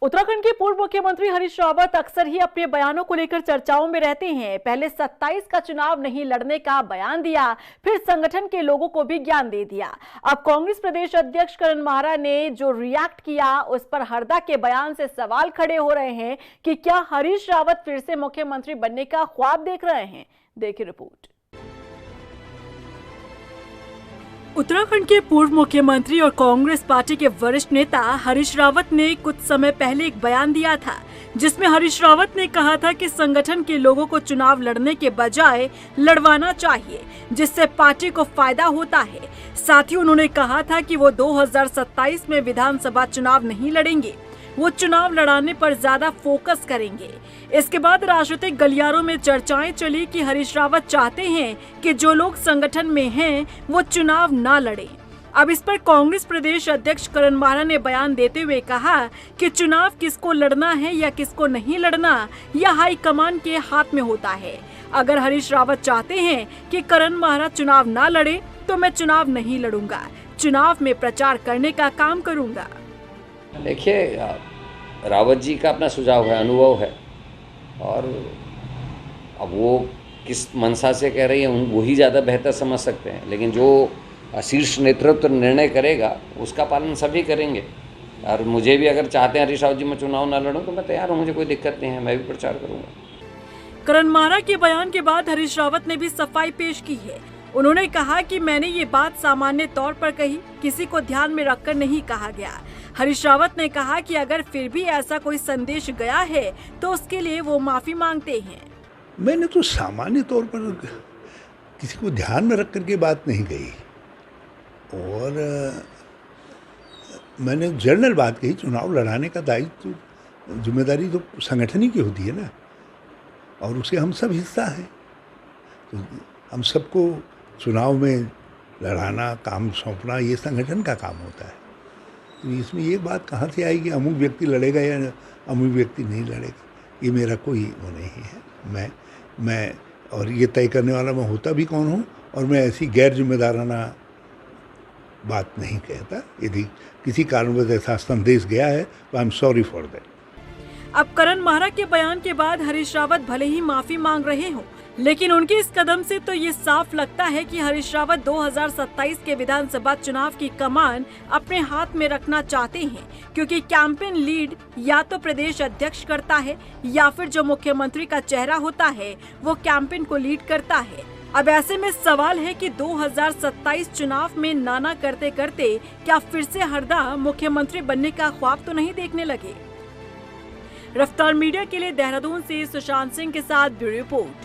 उत्तराखंड के पूर्व मुख्यमंत्री हरीश रावत अक्सर ही अपने बयानों को लेकर चर्चाओं में रहते हैं। पहले 27 का चुनाव नहीं लड़ने का बयान दिया, फिर संगठन के लोगों को भी ज्ञान दे दिया। अब कांग्रेस प्रदेश अध्यक्ष करण माहरा ने जो रिएक्ट किया, उस पर हरदा के बयान से सवाल खड़े हो रहे हैं कि क्या हरीश रावत फिर से मुख्यमंत्री बनने का ख्वाब देख रहे हैं। देखिए रिपोर्ट। उत्तराखंड के पूर्व मुख्यमंत्री और कांग्रेस पार्टी के वरिष्ठ नेता हरीश रावत ने कुछ समय पहले एक बयान दिया था, जिसमें हरीश रावत ने कहा था कि संगठन के लोगों को चुनाव लड़ने के बजाय लड़वाना चाहिए, जिससे पार्टी को फायदा होता है। साथ ही उन्होंने कहा था कि वो 2027 में विधानसभा चुनाव नहीं लड़ेंगे, वो चुनाव लड़ाने पर ज्यादा फोकस करेंगे। इसके बाद राजनीतिक गलियारों में चर्चाएं चली कि हरीश रावत चाहते हैं कि जो लोग संगठन में हैं वो चुनाव ना लड़ें। अब इस पर कांग्रेस प्रदेश अध्यक्ष करण माहरा ने बयान देते हुए कहा कि चुनाव किसको लड़ना है या किसको नहीं लड़ना, यह हाईकमान के हाथ में होता है। अगर हरीश रावत चाहते हैं कि करण माहरा चुनाव ना लड़े तो मैं चुनाव नहीं लड़ूंगा, चुनाव में प्रचार करने का काम करूंगा। देखिए, रावत जी का अपना सुझाव है, अनुभव है, और अब वो किस मंशा से कह रही है वही ज़्यादा बेहतर समझ सकते हैं। लेकिन जो शीर्ष नेतृत्व निर्णय करेगा उसका पालन सभी करेंगे। और मुझे भी अगर चाहते हैं हरीश रावत जी मैं चुनाव ना लड़ूं तो मैं तैयार हूं, मुझे कोई दिक्कत नहीं है, मैं भी प्रचार करूंगा। करण माहरा के बयान के बाद हरीश रावत ने भी सफाई पेश की है। उन्होंने कहा कि मैंने ये बात सामान्य तौर पर कही, किसी को ध्यान में रखकर नहीं कहा गया। हरीश रावत ने कहा कि अगर फिर भी ऐसा कोई संदेश गया है तो उसके लिए वो माफी मांगते हैं। मैंने तो सामान्य तौर पर किसी को ध्यान में रख करके बात नहीं कही, और मैंने जनरल बात कही। चुनाव लड़ाने का दायित्व, जिम्मेदारी तो संगठन ही की होती है ना, और उसके हम सब हिस्सा हैं। तो हम सबको चुनाव में लड़ाना, काम सौंपना, ये संगठन का काम होता है। तो इसमें ये बात कहाँ से आई कि अमुक व्यक्ति लड़ेगा या अमुक व्यक्ति नहीं लड़ेगा, ये मेरा कोई वो नहीं है। मैं और ये तय करने वाला मैं होता भी कौन हूँ, और मैं ऐसी गैर जिम्मेदाराना बात नहीं कहता। यदि किसी कारणवश ऐसा संदेश गया है तो I am sorry for that. अब करण माहरा के बयान के बाद हरीश रावत भले ही माफी मांग रहे हों, लेकिन उनके इस कदम से तो ये साफ लगता है कि हरीश रावत 2027 के विधानसभा चुनाव की कमान अपने हाथ में रखना चाहते हैं, क्योंकि कैंपेन लीड या तो प्रदेश अध्यक्ष करता है या फिर जो मुख्यमंत्री का चेहरा होता है वो कैंपेन को लीड करता है। अब ऐसे में सवाल है कि 2027 चुनाव में नाना करते करते क्या फिर से हरदा मुख्यमंत्री बनने का ख्वाब तो नहीं देखने लगे। रफ्तार मीडिया के लिए देहरादून से सुशांत सिंह के साथ ब्यूरो रिपोर्ट।